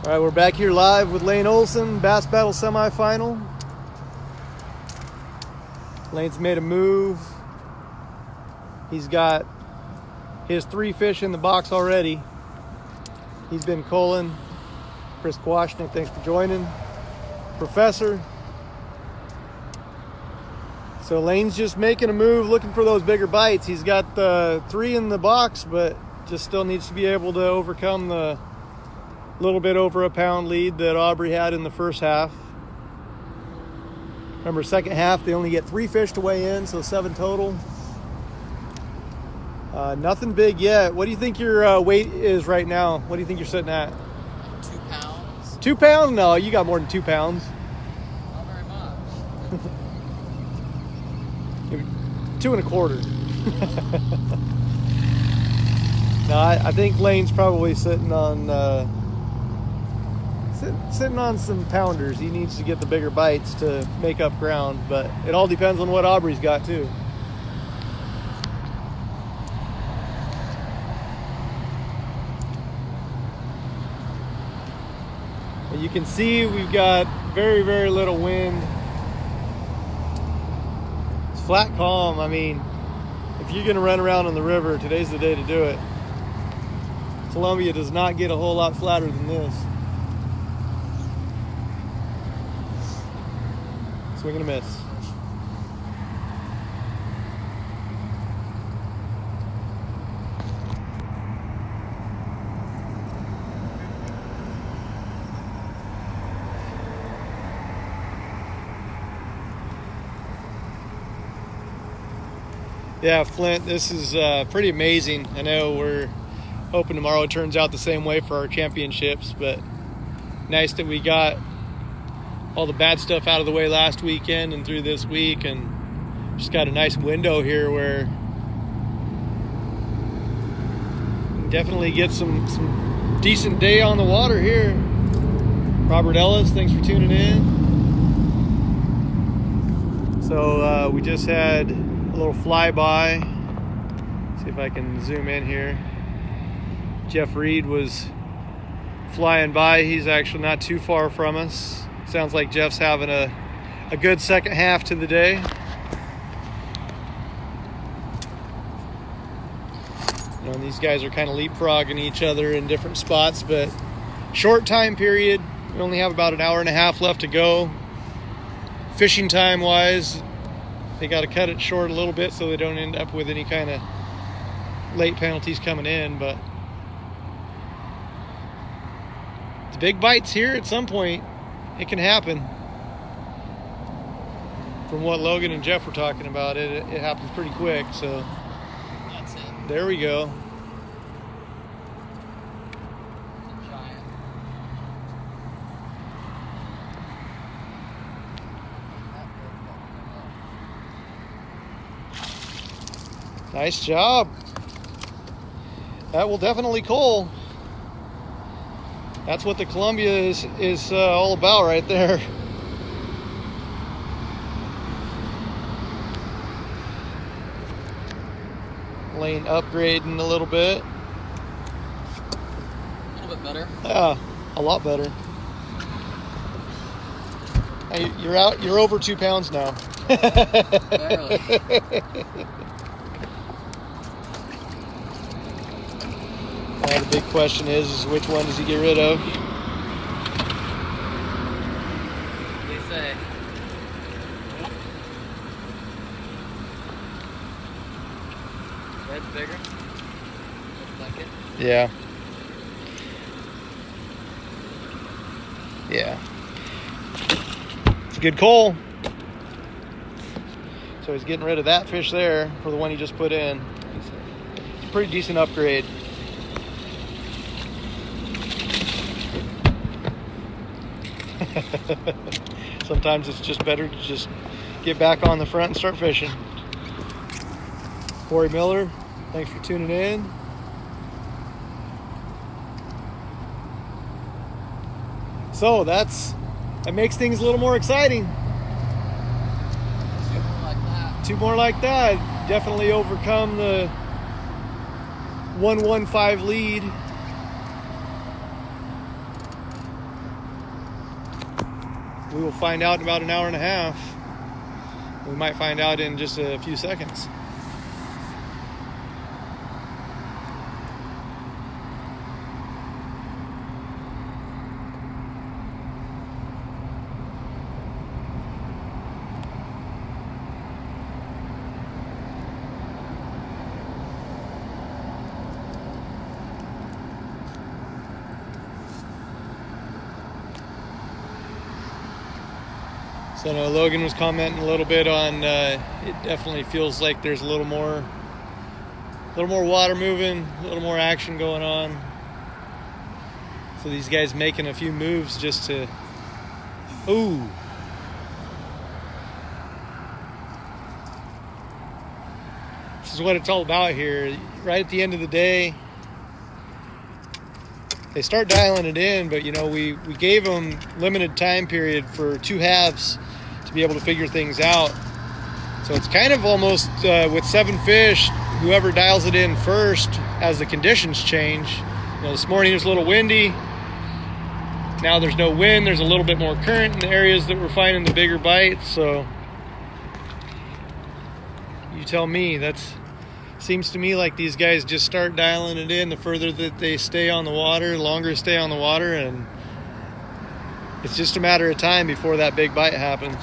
All right, we're back here live with Lane Olson, Bass Battle semifinal. Lane's made a move. He's got his 3 fish in the box already. He's been culling. Chris Kwashnick, thanks for joining. Professor. So Lane's just making a move, looking for those bigger bites. He's got the 3 in the box, but just still needs to be able to overcome the little bit over a pound lead that Aubrey had in the first half. Remember, second half, they only get 3 fish to weigh in, so 7 total. Nothing big yet. What do you think your weight is right now? What do you think you're sitting at? 2 pounds. 2 pounds? No, you got more than 2 pounds. Not very much. 2 1/4. No, I think Lane's probably sitting on sitting on some pounders. He needs to get the bigger bites to make up ground, but it all depends on what Aubrey's got too. You can see we've got very, very little wind. It's flat calm. I mean, if you're gonna run around on the river, today's the day to do it. Columbia does not get a whole lot flatter than this. Swing and a miss. Yeah, Flint, this is pretty amazing. I know we're hoping tomorrow it turns out the same way for our championships, but nice that we got all the bad stuff out of the way last weekend and through this week, and just got a nice window here where we can definitely get some decent day on the water here. Robert Ellis, thanks for tuning in. So we just had a little flyby. See if I can zoom in here. Jeff Reed was flying by. He's actually not too far from us. Sounds like Jeff's having a good second half to the day. You know, and these guys are kind of leapfrogging each other in different spots, but short time period. We only have about an hour and a half left to go. Fishing time wise, they got to cut it short a little bit so they don't end up with any kind of late penalties coming in, but the big bites here at some point, it can happen. From what Logan and Jeff were talking about, it happens pretty quick, so That's it. there we go. It's a giant. Nice job. That will definitely cull. That's what the Columbia is all about right there. Lane upgrading a little bit. A little bit better. Yeah, a lot better. Hey, you're over 2 pounds now. Barely. The big question is which one does he get rid of? What do you say? Red's bigger? Looks like it. Yeah. Yeah. It's a good cull. So he's getting rid of that fish there for the one he just put in. It's a pretty decent upgrade. Sometimes it's just better to just get back on the front and start fishing. Corey Miller, thanks for tuning in. So that makes things a little more exciting. 2 more like that. 2 more like that. Definitely overcome the 115 lead. we will find out in about an hour and a half. We might find out in just a few seconds. So I know Logan was commenting a little bit on it definitely feels like there's a little more water moving, a little more action going on. So these guys making a few moves just to, ooh. This is what it's all about here. Right at the end of the day, they start dialing it in, but you know, we gave them limited time period for 2 halves to be able to figure things out. So it's kind of almost with 7 fish, whoever dials it in first as the conditions change. You know, this morning it was a little windy. Now there's no wind. There's a little bit more current in the areas that we're finding the bigger bites. So you tell me. That's seems to me like these guys just start dialing it in the further that they stay on the water, the longer they stay on the water, and it's just a matter of time before that big bite happens.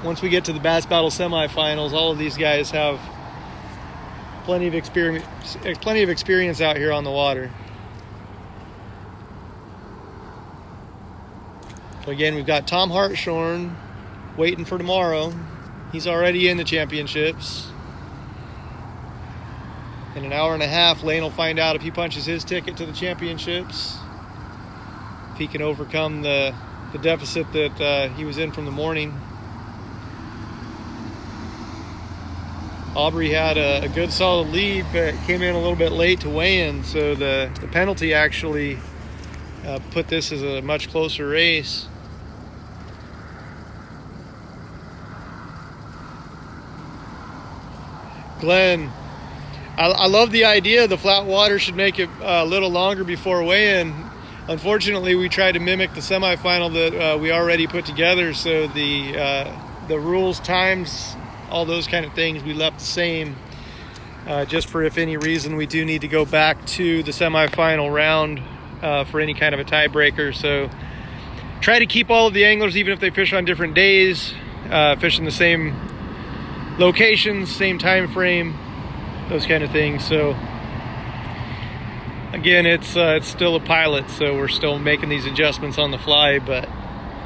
Once we get to the Bass Battle semifinals, all of these guys have plenty of experience out here on the water. So again, we've got Tom Hartshorn waiting for tomorrow. He's already in the championships. In an hour and a half, Lane will find out if he punches his ticket to the championships, if he can overcome the deficit that he was in from the morning. Aubrey had a good solid lead, but came in a little bit late to weigh in, so the penalty actually put this as a much closer race. Glenn, I love the idea the flat water should make it a little longer before weigh-in. Unfortunately, we tried to mimic the semifinal that we already put together, so the rules, times, all those kind of things we left the same, just for if any reason we do need to go back to the semifinal round for any kind of a tiebreaker. So try to keep all of the anglers, even if they fish on different days, fishing the same locations, same time frame, those kind of things. So again, it's still a pilot, so we're still making these adjustments on the fly, but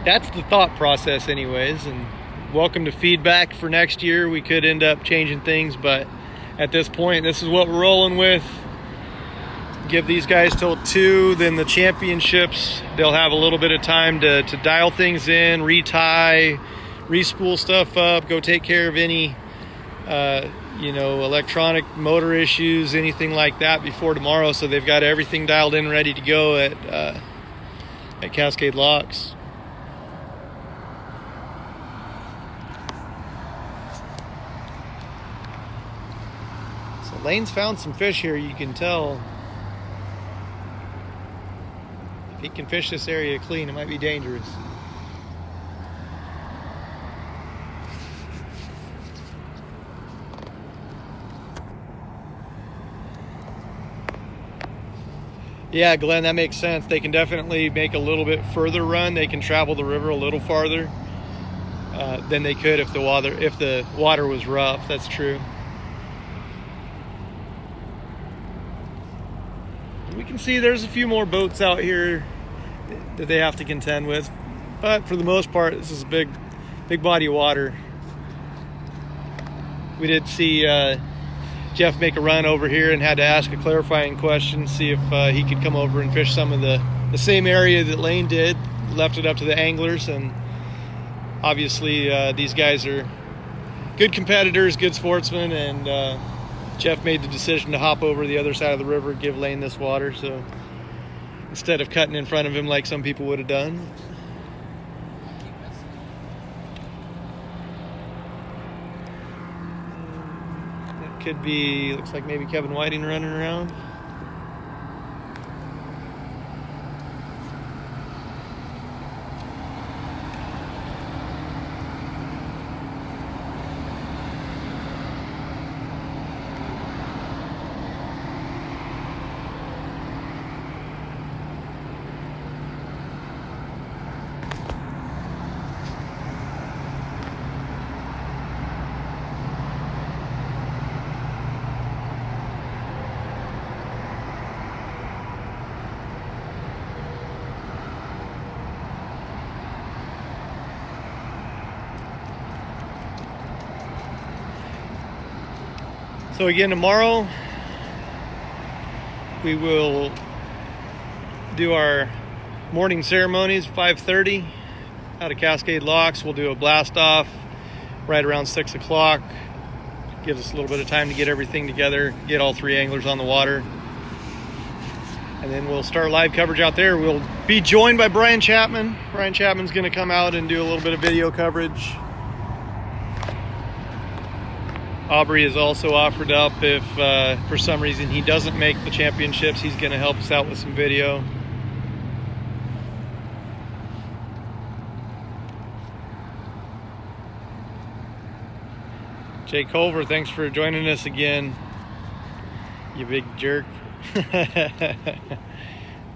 that's the thought process anyways. And welcome to feedback for next year. We could end up changing things, but at this point, this is what we're rolling with. Give these guys till 2, then the championships, they'll have a little bit of time to dial things in, retie, re-spool stuff up, go take care of any electronic motor issues, anything like that before tomorrow, so they've got everything dialed in, ready to go at Cascade Locks. So Lane's found some fish here. You can tell if he can fish this area clean, it might be dangerous. Yeah, Glenn, that makes sense. They can definitely make a little bit further run. They can travel the river a little farther than they could if the water was rough. That's true. We can see there's a few more boats out here that they have to contend with, but for the most part, this is a big body of water. We did see Jeff make a run over here and had to ask a clarifying question, see if he could come over and fish some of the same area that Lane did. Left it up to the anglers, and obviously these guys are good competitors, good sportsmen, and Jeff made the decision to hop over the other side of the river, give Lane this water, so instead of cutting in front of him like some people would have done. Could be, looks like maybe Kevin Whiting running around. So again, tomorrow we will do our morning ceremonies, 5:30 out of Cascade Locks. We'll do a blast off right around 6 o'clock. Gives us a little bit of time to get everything together, get all 3 anglers on the water. And then we'll start live coverage out there. We'll be joined by Brian Chapman. Brian Chapman's gonna come out and do a little bit of video coverage. Aubrey has also offered up if for some reason he doesn't make the championships, he's gonna help us out with some video. Jay Culver, thanks for joining us again, you big jerk.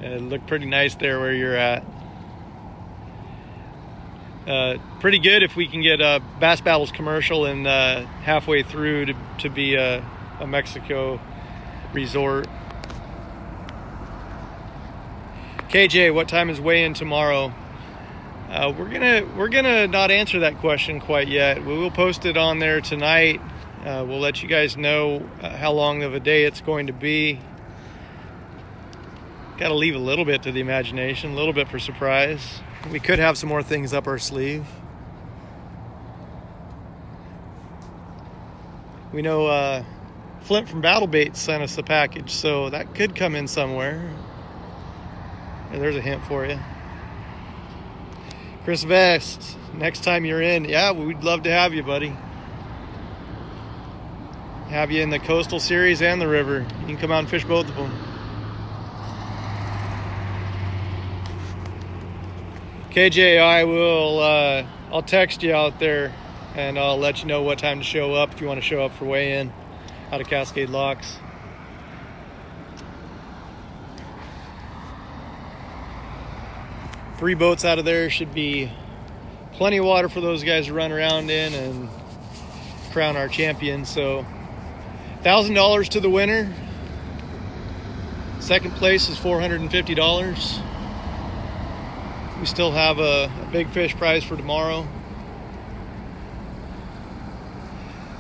It looked pretty nice there where you're at. Pretty good if we can get a Bass Battles commercial and halfway through to be a Mexico resort. KJ, what time is weigh-in tomorrow? We're gonna not answer that question quite yet. We will post it on there tonight. We'll let you guys know how long of a day it's going to be. Got to leave a little bit to the imagination, a little bit for surprise. We could have some more things up our sleeve. We know Flint from Battle Bait sent us a package, so that could come in somewhere. And there's a hint for you. Chris Vest, next time you're in, yeah, we'd love to have you, buddy. Have you in the Coastal Series and the River. You can come out and fish both of them. KJ, I'll text you out there and I'll let you know what time to show up if you want to show up for weigh-in out of Cascade Locks. Three boats out of there should be plenty of water for those guys to run around in and crown our champion. So $1,000 to the winner. Second place is $450. We still have a big fish prize for tomorrow.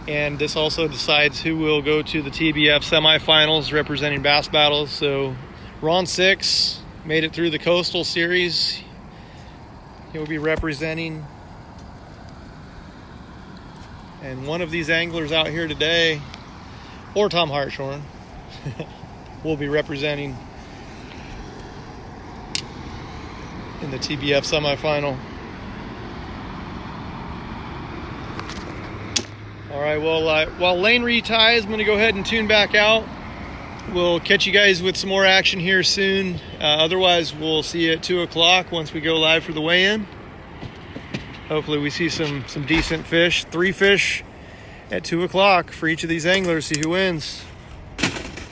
And this also decides who will go to the TBF semifinals representing Bass Battles. So Ron 6 made it through the Coastal Series. He'll be representing. And one of these anglers out here today, or Tom Hartshorn, will be representing in the TBF semifinal. All right, well, while Lane reties, I'm going to go ahead and tune back out. We'll catch you guys with some more action here soon. Otherwise, we'll see you at 2 o'clock once we go live for the weigh-in. Hopefully we see some decent fish. 3 fish at 2 o'clock for each of these anglers, see who wins.